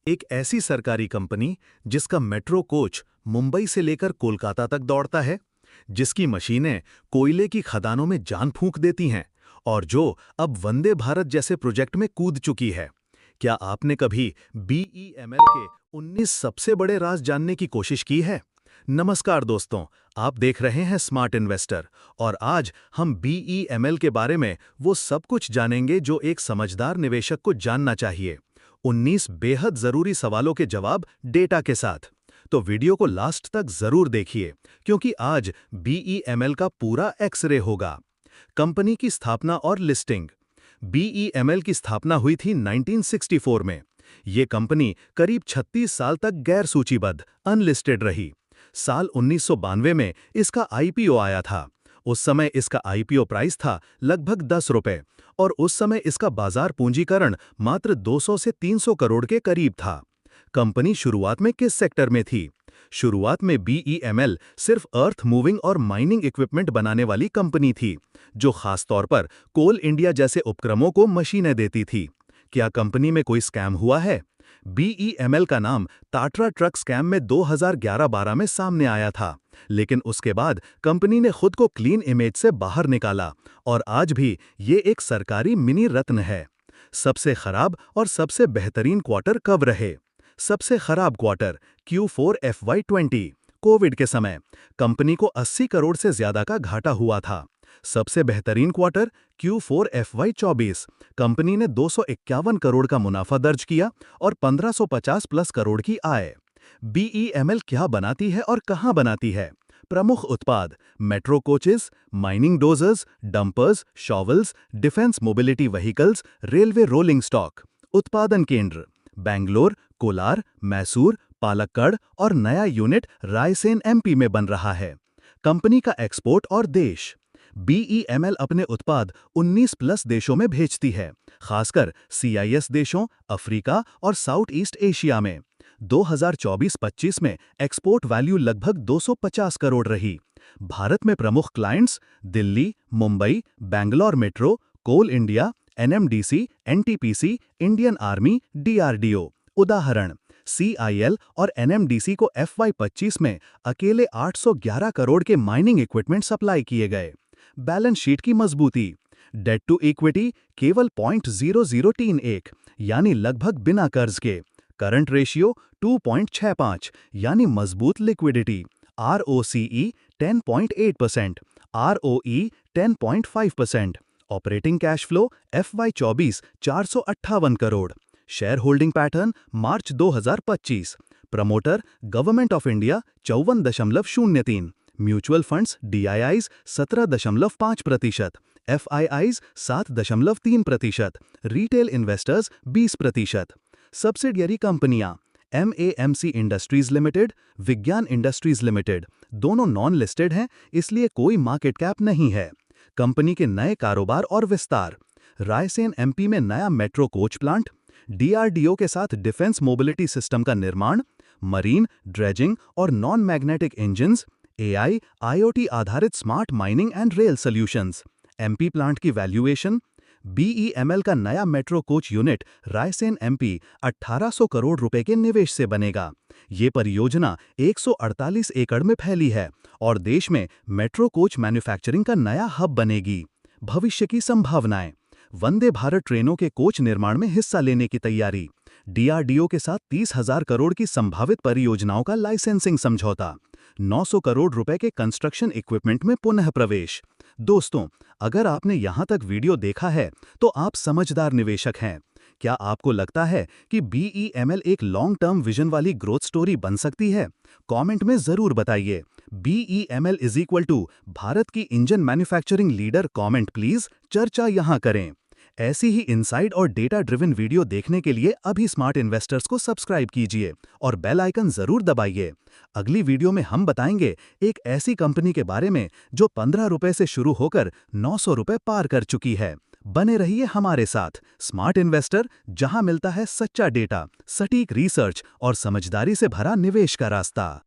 एक ऐसी सरकारी कंपनी जिसका मेट्रो कोच मुंबई से लेकर कोलकाता तक दौड़ता है, जिसकी मशीनें कोयले की खदानों में जान फूंक देती हैं और जो अब वंदे भारत जैसे प्रोजेक्ट में कूद चुकी है। क्या आपने कभी बीईएमएल के 19 सबसे बड़े राज जानने की कोशिश की है? नमस्कार दोस्तों, आप देख रहे हैं स्मार्ट इन्वेस्टर और आज हम बीईएमएल के बारे में वो सब कुछ जानेंगे जो एक समझदार निवेशक को जानना चाहिए। 19 बेहद जरूरी सवालों के जवाब डेटा के साथ। तो वीडियो को लास्ट तक जरूर देखिए, क्योंकि आज बीईएमएल का पूरा एक्सरे होगा। कंपनी की स्थापना और लिस्टिंग। बीईएमएल की स्थापना हुई थी 1964 में। ये कंपनी करीब 36 साल तक गैर सूचीबद्ध अनलिस्टेड रही। साल 1992 में इसका आईपीओ आया था। उस समय इसका आईपीओ प्राइस था लगभग 10 रुपए और उस समय इसका बाजार पूंजीकरण मात्र 200 से 300 करोड़ के करीब था। कंपनी शुरुआत में किस सेक्टर में थी? शुरुआत में बीईएमएल सिर्फ अर्थ मूविंग और माइनिंग इक्विपमेंट बनाने वाली कंपनी थी, जो खासतौर पर कोल इंडिया जैसे उपक्रमों को मशीनें देती थी। क्या कंपनी में कोई स्कैम हुआ है? बीईएमएल का नाम टाटा ट्रक स्कैम में 2011-12 में सामने आया था, लेकिन उसके बाद कंपनी ने खुद को क्लीन इमेज से बाहर निकाला और आज भी ये एक सरकारी मिनी रत्न है। सबसे खराब और सबसे बेहतरीन क्वार्टर कब रहे? सबसे खराब क्वार्टर Q4 FY20 कोविड के समय कंपनी को 80 करोड़ से ज्यादा का घाटा हुआ था। सबसे बेहतरीन क्वार्टर Q4 FY24 कंपनी ने 251 करोड़ का मुनाफा दर्ज किया और 1550 प्लस करोड़ की आय। बीईएमएल क्या बनाती है और कहां बनाती है? प्रमुख उत्पाद metro coaches, mining dozers, dumpers, shovels, defence mobility vehicles, railway rolling stock. उत्पादन केंद्र बेंगलोर, कोलार, मैसूर, पालक्कड़ और नया यूनिट रायसेन एमपी में बन रहा है। कंपनी का एक्सपोर्ट और देश। बीईएमएल अपने उत्पाद 19 प्लस देशों में भेजती है, खासकर सीआईएस देशों, अफ्रीका और साउथ ईस्ट एशिया में। 2024-25 में एक्सपोर्ट वैल्यू लगभग 250 करोड़ रही। भारत में प्रमुख clients Delhi, Mumbai, Bangalore metro, coal India, NMDC, NTPC, Indian army, DRDO. उदाहरण सीआईएल और एनएमडीसी को FY25 में अकेले 811 करोड़ के माइनिंग इक्विपमेंट सप्लाई किए गए। बैलेंस शीट की मजबूती। डेट टू इक्विटी केवल 0.0031 यानी लगभग बिना कर्ज के। करंट रेशियो 2.65 यानी मजबूत liquidity. ROCE 10.8%, ROE 10.5%। Operating cash flow FY24 458 crore. Share holding pattern March 2025। Promoter government of India 54.03, mutual funds DIIs 17.5%, FIIs 7.3%, retail investors 20%। Subsidiary कंपनियां MAMC इंडस्ट्रीज लिमिटेड, विज्ञान इंडस्ट्रीज लिमिटेड, दोनों नॉन लिस्टेड हैं, इसलिए कोई market cap नहीं है। Company के नए कारोबार और विस्तार। रायसेन एमपी में नया मेट्रो कोच प्लांट, डीआरडीओ के साथ डिफेंस मोबिलिटी सिस्टम का निर्माण, मरीन, ड्रेजिंग और non magnetic engines, AI, IoT आधारित smart mining and rail solutions. MP plant की वैल्यूएशन। बीईएमएल का नया metro coach unit Raisen MP 1800 crore रुपए के निवेश से बनेगा। ये परियोजना 148 एकड़ में फैली है और देश में मेट्रो कोच मैन्युफैक्चरिंग का नया हब बनेगी। भविष्य की संभावनाएं। वंदे भारत ट्रेनों के कोच निर्माण में हिस्सा लेने की तैयारी। डीआरडीओ के साथ 30,000 करोड़ की संभावित परियोजनाओं का लाइसेंसिंग समझौता। 900 करोड़ रुपए के कंस्ट्रक्शन इक्विपमेंट में पुनः प्रवेश। दोस्तों, अगर आपने यहां तक वीडियो देखा है तो आप समझदार निवेशक हैं। क्या आपको लगता है कि बीईएमएल एक लॉन्ग टर्म विजन वाली ग्रोथ स्टोरी बन सकती है? कमेंट में जरूर बताइए। BEML is equal to Bharat की engine manufacturing leader comment please, चर्चा यहां करें। ऐसी ही इनसाइड और डेटा ड्रिवन वीडियो देखने के लिए अभी स्मार्ट इन्वेस्टर्स को सब्सक्राइब कीजिए और बेल आइकन जरूर दबाइए। अगली वीडियो में हम बताएंगे एक ऐसी कंपनी के बारे में जो 15 रुपए से शुरू होकर 900 रुपए पार कर चुकी है। बने रहिए हमारे साथ। स्मार्ट इन्वेस्टर, जहां मिलता है सच्चा डेटा, सटीक रिसर्च और समझदारी से भरा निवेश का रास्ता।